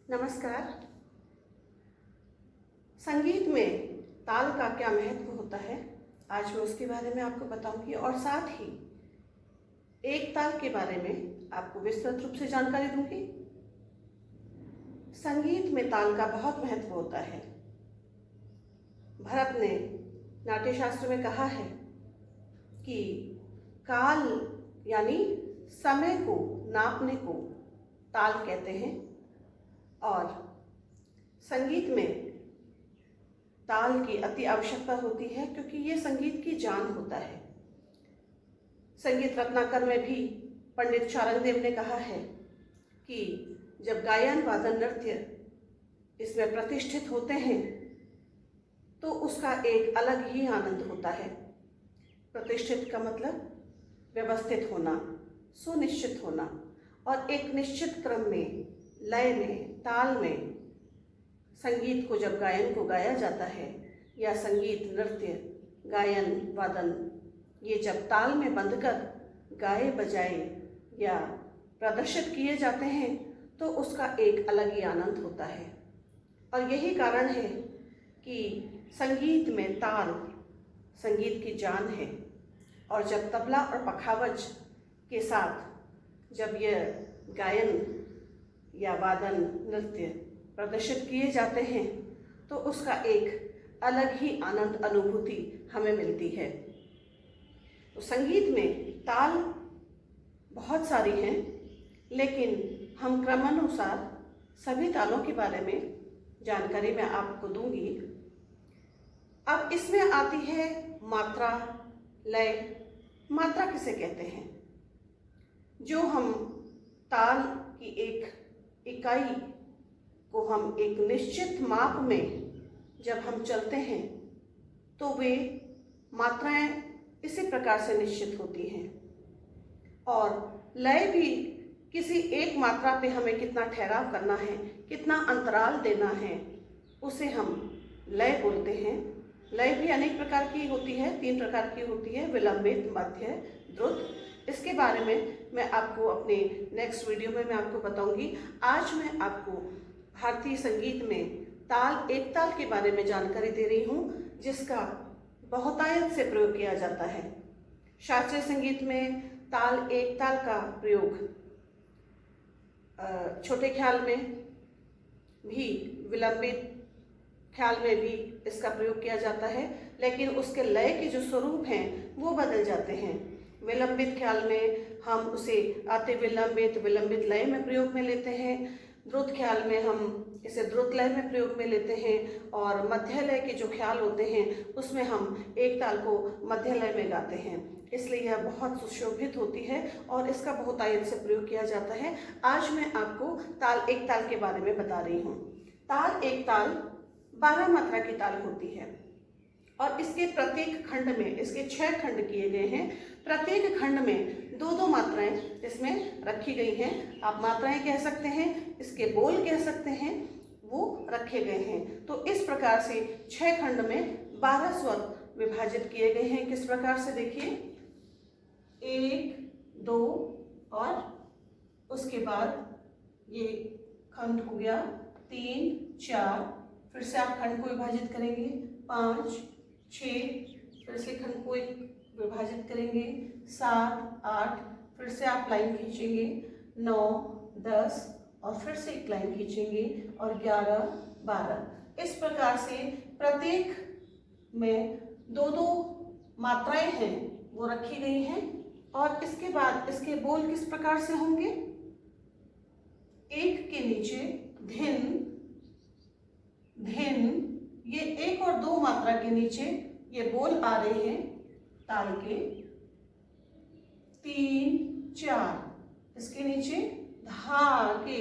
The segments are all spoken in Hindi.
नमस्कार। संगीत में ताल का क्या महत्व होता है, आज मैं उसके बारे में आपको बताऊंगी और साथ ही एक ताल के बारे में आपको विस्तृत रूप से जानकारी दूंगी। संगीत में ताल का बहुत महत्व होता है। भरत ने नाट्य शास्त्र में कहा है कि काल यानी समय को नापने को ताल कहते हैं और संगीत में ताल की अति आवश्यकता होती है क्योंकि ये संगीत की जान होता है। संगीत रत्नाकर में भी पंडित शारंगदेव ने कहा है कि जब गायन वादन नृत्य इसमें प्रतिष्ठित होते हैं तो उसका एक अलग ही आनंद होता है। प्रतिष्ठित का मतलब व्यवस्थित होना, सुनिश्चित होना और एक निश्चित क्रम में, लय में, ताल में संगीत को जब गायन को गाया जाता है या संगीत, नृत्य, गायन, वादन ये जब ताल में बंधकर गाए बजाए या प्रदर्शित किए जाते हैं तो उसका एक अलग ही आनंद होता है। और यही कारण है कि संगीत में ताल संगीत की जान है। और जब तबला और पखावज के साथ जब यह गायन या वादन, नृत्य प्रदर्शित किए जाते हैं तो उसका एक अलग ही आनंद, अनुभूति हमें मिलती है। तो संगीत में ताल बहुत सारी हैं, लेकिन हम क्रमानुसार सभी तालों के बारे में जानकारी मैं आपको दूंगी। अब इसमें आती है मात्रा, लय। मात्रा किसे कहते हैं? जो हम ताल की एक इकाई को हम एक निश्चित माप में जब हम चलते हैं तो वे मात्राएं इसी प्रकार से निश्चित होती हैं। और लय भी किसी एक मात्रा पे हमें कितना ठहराव करना है, कितना अंतराल देना है, उसे हम लय बोलते हैं। लय भी अनेक प्रकार की होती है, 3 प्रकार की होती है, विलंबित, मध्य, द्रुत। इसके बारे में मैं आपको अपने नेक्स्ट वीडियो में मैं आपको बताऊंगी। आज मैं आपको भारतीय संगीत में ताल, एक ताल के बारे में जानकारी दे रही हूँ जिसका बहुतायत से प्रयोग किया जाता है। शास्त्रीय संगीत में ताल, एक ताल का प्रयोग छोटे ख्याल में भी, विलंबित ख्याल में भी इसका प्रयोग किया जाता है, लेकिन उसके लय के जो स्वरूप हैं वो बदल जाते हैं। विलंबित ख्याल में हम उसे अति विलंबित, विलंबित लय में प्रयोग में लेते हैं। द्रुत ख्याल में हम इसे द्रुत लय में प्रयोग में लेते हैं और मध्य लय के जो ख्याल होते हैं उसमें हम एक ताल को मध्य लय में गाते हैं। इसलिए यह बहुत सुशोभित होती है और इसका बहुतायत से प्रयोग किया जाता है। आज मैं आपको ताल, एक ताल के बारे में बता रही हूँ। ताल, एक ताल 12 मात्रा की ताल होती है और इसके प्रत्येक खंड में, इसके 6 खंड किए गए हैं। प्रत्येक खंड में 2-2 मात्राएं इसमें रखी गई हैं। आप मात्राएं कह सकते हैं, इसके बोल कह सकते हैं, वो रखे गए हैं। तो इस प्रकार से 6 खंड में 12 स्वर विभाजित किए गए हैं। किस प्रकार से देखिए, 1, 2 और उसके बाद ये खंड हो गया 3, 4, फिर से आप खंड को विभाजित करेंगे 5, 6, फिर से खंड को विभाजित करेंगे 7, 8, फिर से आप लाइन खींचेंगे 9, 10 और फिर से एक लाइन खींचेंगे और 11, 12। इस प्रकार से प्रत्येक में 2-2 मात्राएं हैं वो रखी गई हैं। और इसके बाद इसके बोल किस प्रकार से होंगे, 1 के नीचे धिन, धिन, ये 1 और 2 मात्रा के नीचे ये बोल आ रहे हैं ताल के। 3, 4, इसके नीचे धा के,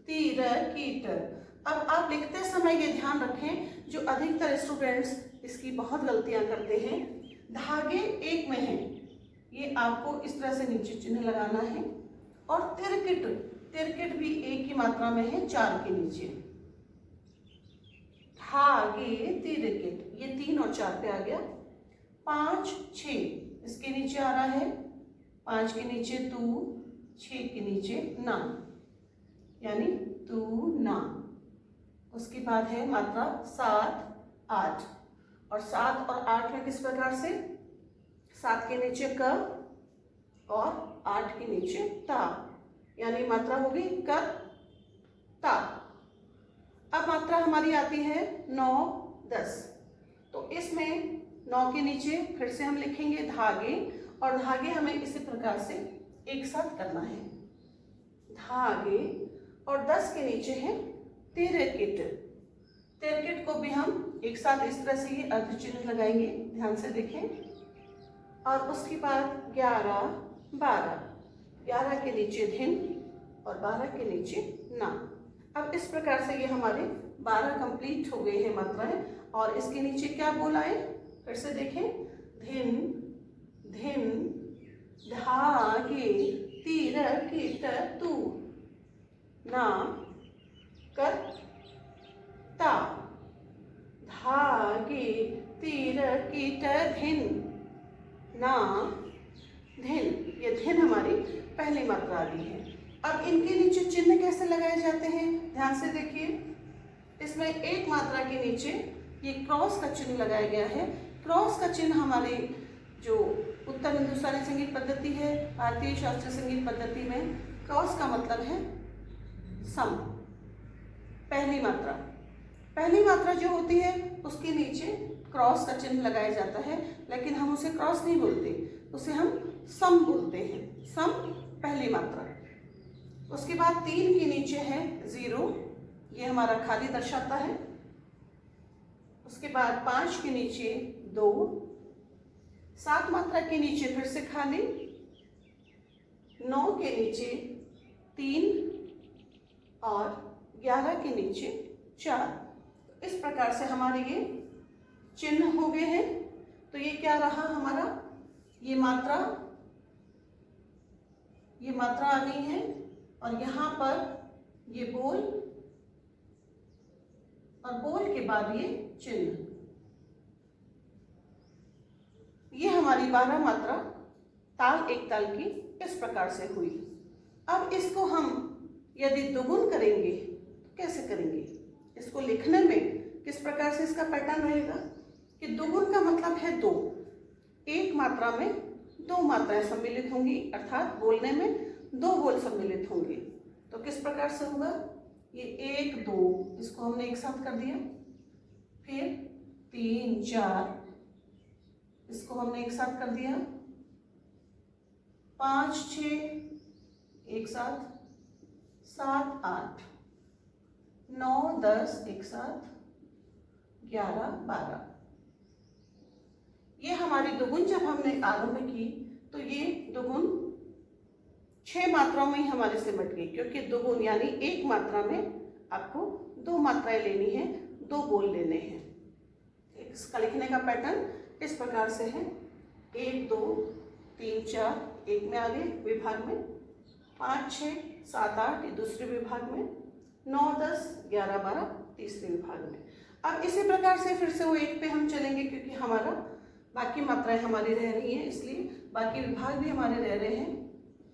तीर, कीट। अब आप लिखते समय ये ध्यान रखें, जो अधिकतर स्टूडेंट्स इसकी बहुत गलतियां करते हैं, धागे एक में हैं, ये आपको इस तरह से नीचे चिन्ह लगाना है। और तिरकिट, तिरकिट भी एक ही मात्रा में है, 4 के नीचे। धागे, तिरकिट, ये 3 और 4 पे आ गया। 5, 6, इसके नीचे आ रहा है, 5 के नीचे तू, 6 के नीचे ना, यानी तू ना। उसके बाद है मात्रा 7 8, और 7 और 8 में किस प्रकार से, 7 के नीचे क और 8 के नीचे ता, यानी मात्रा होगी क ता। अब मात्रा हमारी आती है 9 10, तो इसमें 9 के नीचे फिर से हम लिखेंगे धागे, और धागे हमें इसी प्रकार से एक साथ करना है, धागे, और 10 के नीचे है तिरकिट। तिरकिट को भी हम एक साथ इस तरह से ये अर्ध चिन्ह लगाएंगे, ध्यान से देखें। और उसके बाद 11 12, 11 के नीचे धिन और 12 के नीचे ना। अब इस प्रकार से ये हमारे 12 कंप्लीट हो गए हैं मात्राएं, और इसके नीचे क्या बोला है, फिर से देखें, धिन धिन धागे तिरकिट तू ना कर ता, धागे तिरकिट धिन ना धिन। ये धिन हमारी पहली मात्रा आ गई है। अब इनके नीचे चिन्ह कैसे लगाए जाते हैं, ध्यान से देखिए। इसमें एक मात्रा के नीचे ये क्रॉस का चिन्ह लगाया गया है। क्रॉस का चिन्ह हमारे जो उत्तर हिंदुस्तानी संगीत पद्धति है, भारतीय शास्त्रीय संगीत पद्धति में क्रॉस का मतलब है सम। पहली मात्रा जो होती है उसके नीचे क्रॉस का चिन्ह लगाया जाता है, लेकिन हम उसे क्रॉस नहीं बोलते, उसे हम सम बोलते हैं। सम पहली मात्रा। उसके बाद 3 के नीचे है 0, ये हमारा खाली दर्शाता है। उसके बाद 5 के नीचे 2, 7 मात्रा के नीचे फिर से खाली, 9 के नीचे 3 और 11 के नीचे 4। इस प्रकार से हमारे ये चिन्ह हो गए हैं। तो ये क्या रहा हमारा, ये मात्रा आ गई है, और यहाँ पर ये बोल, और बोल के बाद ये चिन्ह। ये हमारी 12 मात्रा ताल एक ताल की इस प्रकार से हुई। अब इसको हम यदि दोगुन करेंगे तो कैसे करेंगे, इसको लिखने में किस प्रकार से इसका पैटर्न रहेगा कि दोगुन का मतलब है 2, एक मात्रा में 2 मात्राएं सम्मिलित होंगी, अर्थात बोलने में 2 बोल सम्मिलित होंगे। तो किस प्रकार से होगा, ये 1 2, इसको हमने एक साथ कर दिया, फिर 3 4, इसको हमने एक साथ कर दिया, 5 6 एक साथ, 7 8 9 10 एक साथ, 11 12। ये हमारी दोगुन जब हमने आरंभ की तो ये दोगुन 6 मात्राओं में ही हमारे सिमट गई, क्योंकि दोगुन यानी एक मात्रा में आपको 2 मात्राएं लेनी है, 2 बोल लेने हैं। इसका लिखने का पैटर्न इस प्रकार से है, 1 2 3 4 एक में आगे विभाग में, 5 6 7 8 दूसरे विभाग में, 9 10 11 12 तीसरे विभाग में। अब इसी प्रकार से फिर से वो 1 पे हम चलेंगे, क्योंकि हमारा बाकी मात्राएं हमारी रह रही हैं, इसलिए बाकी विभाग भी हमारे रह रहे हैं।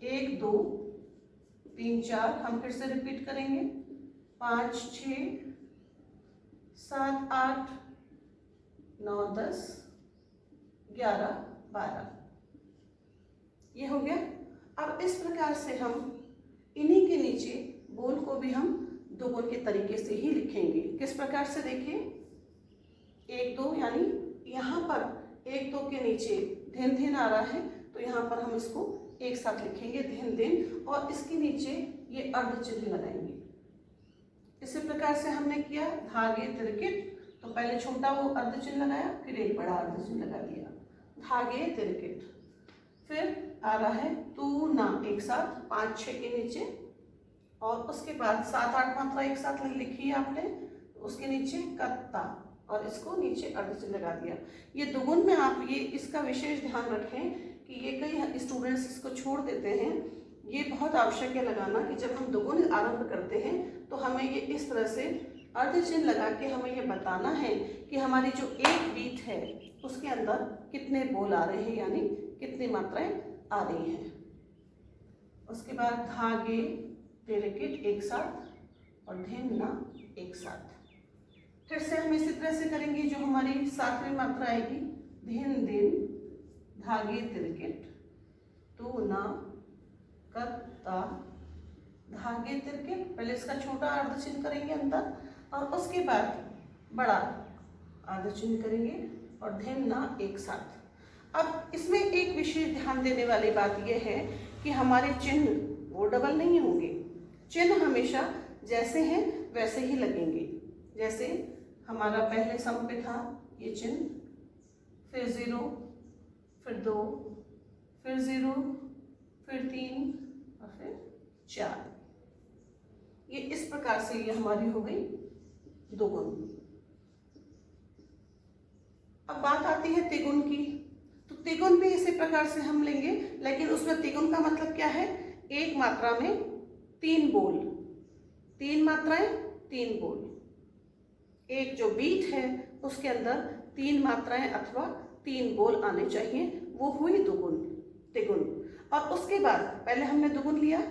1 2 3 4 हम फिर से रिपीट करेंगे, 5 6 7 8 9 10 11 12, ये हो गया। अब इस प्रकार से हम इन्हीं के नीचे बोल को भी हम दोगुन के तरीके से ही लिखेंगे। किस प्रकार से देखिए, 1 2 यानी यहाँ पर 1 2 के नीचे धिन धिन आ रहा है, तो यहाँ पर हम इसको एक साथ लिखेंगे धिन धिन, और इसके नीचे ये अर्ध चिन्ह लगाएंगे। इसी प्रकार से हमने किया धागे तिरकिट, तो पहले छोटा वो अर्ध चिन्ह लगाया, फिर एक बड़ा अर्ध चिन्ह लगा दिया, धागे तिरकिट। फिर आ रहा है तू ना एक साथ 5 6 के नीचे, और उसके बाद 7 8 मात्रा एक साथ लिखी है आपने, उसके नीचे कत्ता, और इसको नीचे अर्ध चिन्ह लगा दिया। ये दोगुन में आप ये इसका विशेष ध्यान रखें कि ये कई स्टूडेंट्स इसको छोड़ देते हैं। ये बहुत आवश्यक है लगाना कि जब हम दोगुन आरंभ करते हैं तो हमें ये इस तरह से अर्ध चिन्ह लगा के हमें ये बताना है कि हमारी जो एक बीट है उसके अंदर कितने बोल आ रहे हैं, यानी कितनी मात्राएं आ रही हैं। उसके बाद धागे तिरकिट एक साथ, और धिन ना एक साथ। फिर से हम इसी तरह से करेंगे। जो हमारी सातवीं मात्रा आएगी, धिन दिन धागे तिरकिट, तू ना कत्ता धागे तिरकिट। पहले इसका छोटा अर्ध चिन्ह करेंगे अंदर और उसके बाद बड़ा अर्ध चिन्ह करेंगे और धिन ना एक साथ। अब इसमें एक विशेष ध्यान देने वाली बात यह है कि हमारे चिन्ह वो डबल नहीं होंगे। चिन्ह हमेशा जैसे हैं वैसे ही लगेंगे। जैसे हमारा पहले सम पे था ये चिन्ह, फिर 0, फिर 2, फिर 0, फिर 3 और फिर 4। ये इस प्रकार से ये हमारी हो गई दोगुन। अब बात आती है तिगुन की। तो तिगुन भी इसी प्रकार से हम लेंगे, लेकिन उसमें तिगुन का मतलब क्या है? एक मात्रा में 3 बोल, 3 मात्राएं 3 बोल। एक जो बीट है उसके अंदर 3 मात्राएं अथवा 3 बोल आने चाहिए, वो हुई दुगुन, तिगुन। और उसके बाद पहले हमने दुगुन लिया,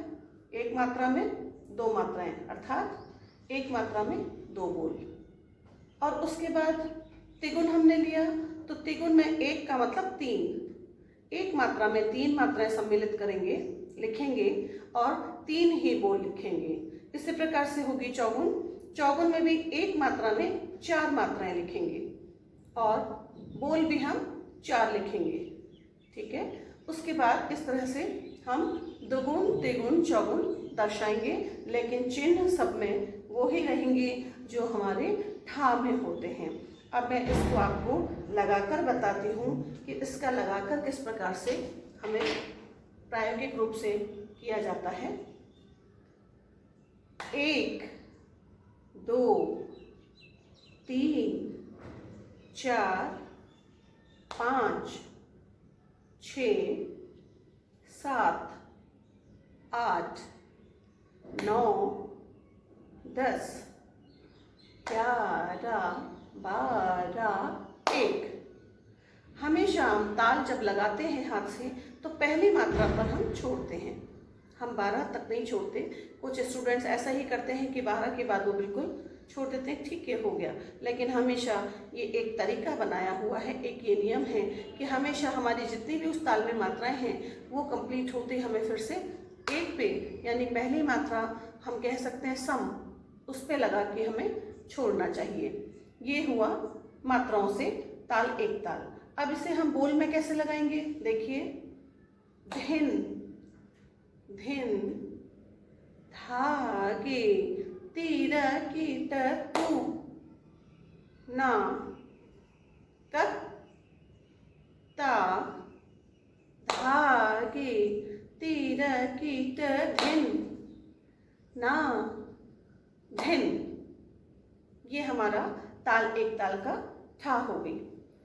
एक मात्रा में 2 मात्राएं अर्थात एक मात्रा में 2 बोल। और उसके बाद तिगुन हमने लिया, तो तिगुन में एक का मतलब 3, एक मात्रा में 3 मात्राएं सम्मिलित करेंगे, लिखेंगे और 3 ही बोल लिखेंगे। इसी प्रकार से होगी चौगुन। चौगुन में भी एक मात्रा में 4 मात्राएं लिखेंगे और बोल भी हम 4 लिखेंगे। ठीक है। उसके बाद इस तरह से हम दुगुन, तिगुन, चौगुन दर्शाएंगे, लेकिन चिन्ह सब में वो ही रहेंगे जो हमारे ठा में होते हैं। अब मैं इसको आपको लगाकर बताती हूँ कि इसका लगाकर किस प्रकार से हमें प्रायोगिक रूप से किया जाता है। 1, 2, 3, 4, 5, 6, 7, 8, 9, 10, 11, 12, 1। हमेशा हम ताल जब लगाते हैं हाथ से तो पहली मात्रा पर हम छोड़ते हैं, हम 12 तक नहीं छोड़ते। कुछ स्टूडेंट्स ऐसा ही करते हैं कि 12 के बाद वो बिल्कुल छोड़ देते हैं, ठीक है हो गया। लेकिन हमेशा ये एक तरीका बनाया हुआ है, एक ये नियम है कि हमेशा हमारी जितनी भी उस ताल में मात्राएं हैं वो कंप्लीट होते हमें फिर से एक पे, यानी पहली मात्रा हम कह सकते हैं सम, उस पे लगा के हमें छोड़ना चाहिए। ये हुआ मात्राओं से ताल एक ताल। अब इसे हम बोल में कैसे लगाएंगे? देखिए, धिन धिन धागे तिरकिट तू ना कत्ता धागे तिरकिट धिन ना धिन। ये हमारा ताल एक ताल का ठा हो गई।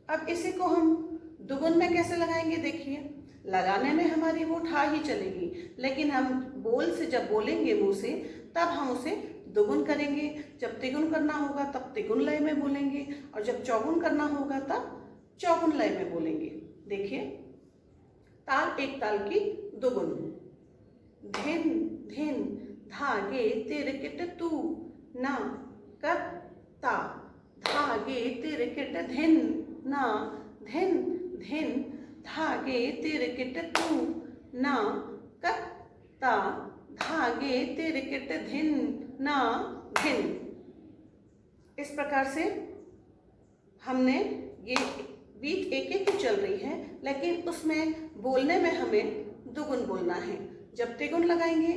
अब इसी को हम दुगुन में कैसे लगाएंगे? देखिए, लगाने में हमारी वो ठा ही चलेगी, लेकिन हम बोल से जब बोलेंगे मुंह से तब हम उसे दुगुन करेंगे। जब तिगुन करना होगा तब तिगुन लय में बोलेंगे, और जब चौगुन करना होगा तब चौगुन लय में बोलेंगे। देखिए, ताल एक ताल की दुगुन। धिन धिन धागे तिरकिट तू ना कत्ता धागे तिरकिट धिन ना धिन धिन धागे तिरकिट तू ना कत्ता धागे तिरकिट धिन ना धिन। इस प्रकार से हमने ये बीट एक एक ही चल रही है, लेकिन उसमें बोलने में हमें दुगुन बोलना है। जब तिगुन लगाएंगे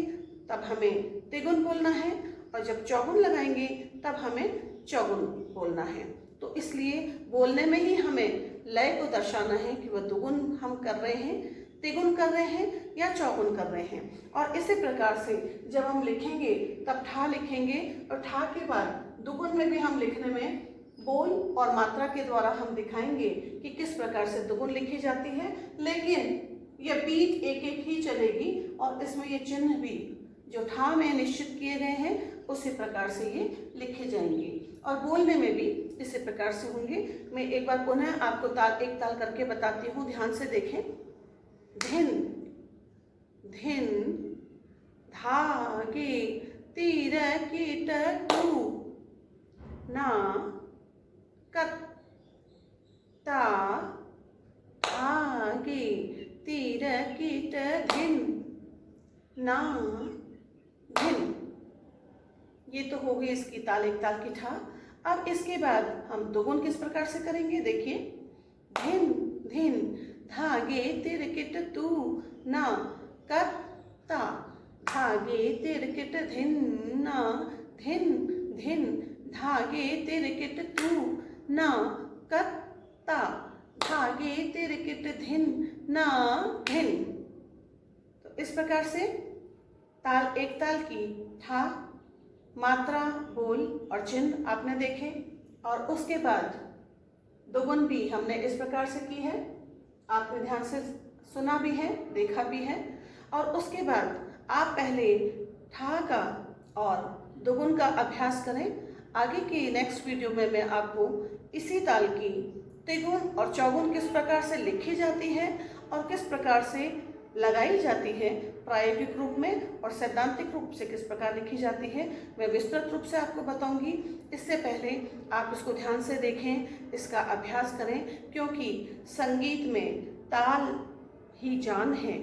तब हमें तिगुन बोलना है, और जब चौगुन लगाएंगे तब हमें चौगुन बोलना है। तो इसलिए बोलने में ही हमें लय को दर्शाना है कि वह दुगुन हम कर रहे हैं, तिगुन कर रहे हैं या चौगुन कर रहे हैं। और इसी प्रकार से जब हम लिखेंगे तब ठा लिखेंगे, और ठा के बाद दुगुन में भी हम लिखने में बोल और मात्रा के द्वारा हम दिखाएंगे कि किस प्रकार से दुगुन लिखी जाती है। लेकिन यह बीट एक एक ही चलेगी, और इसमें ये चिन्ह भी जो ठा में निश्चित किए गए हैं उसी प्रकार से ये लिखे जाएंगे, और बोलने में भी इसी प्रकार से होंगे। मैं एक बार पुनः आपको ताल एक ताल करके बताती हूँ, ध्यान से देखें। धिन धिन धागे तीर कीट टू ना कत ता आगे तीर कीट धिन ना धिन। ये तो हो गई इसकी ताल, एक ताल की ठा। अब इसके बाद हम दोगुन किस प्रकार से करेंगे, देखिए। धिन धिन धागे तिरकिट तू ना कत्ता धागे तिरकिट धिन ना धिन धिन धागे तिरकिट तू ना कत्ता धागे तिरकिट धिन ना धिन। तो इस प्रकार से ताल, एक ताल की ठा, मात्रा, बोल और चिन्ह आपने देखे। और उसके बाद दोगुन भी हमने इस प्रकार से की है, आपने ध्यान से सुना भी है, देखा भी है। और उसके बाद आप पहले ठा का और दोगुन का अभ्यास करें। आगे की नेक्स्ट वीडियो में मैं आपको इसी ताल की त्रिगुण और चौगुन किस प्रकार से लिखी जाती है और किस प्रकार से लगाई जाती है, प्रायोगिक रूप में और सैद्धांतिक रूप से किस प्रकार लिखी जाती है, मैं विस्तृत रूप से आपको बताऊंगी। इससे पहले आप इसको ध्यान से देखें, इसका अभ्यास करें, क्योंकि संगीत में ताल ही जान है।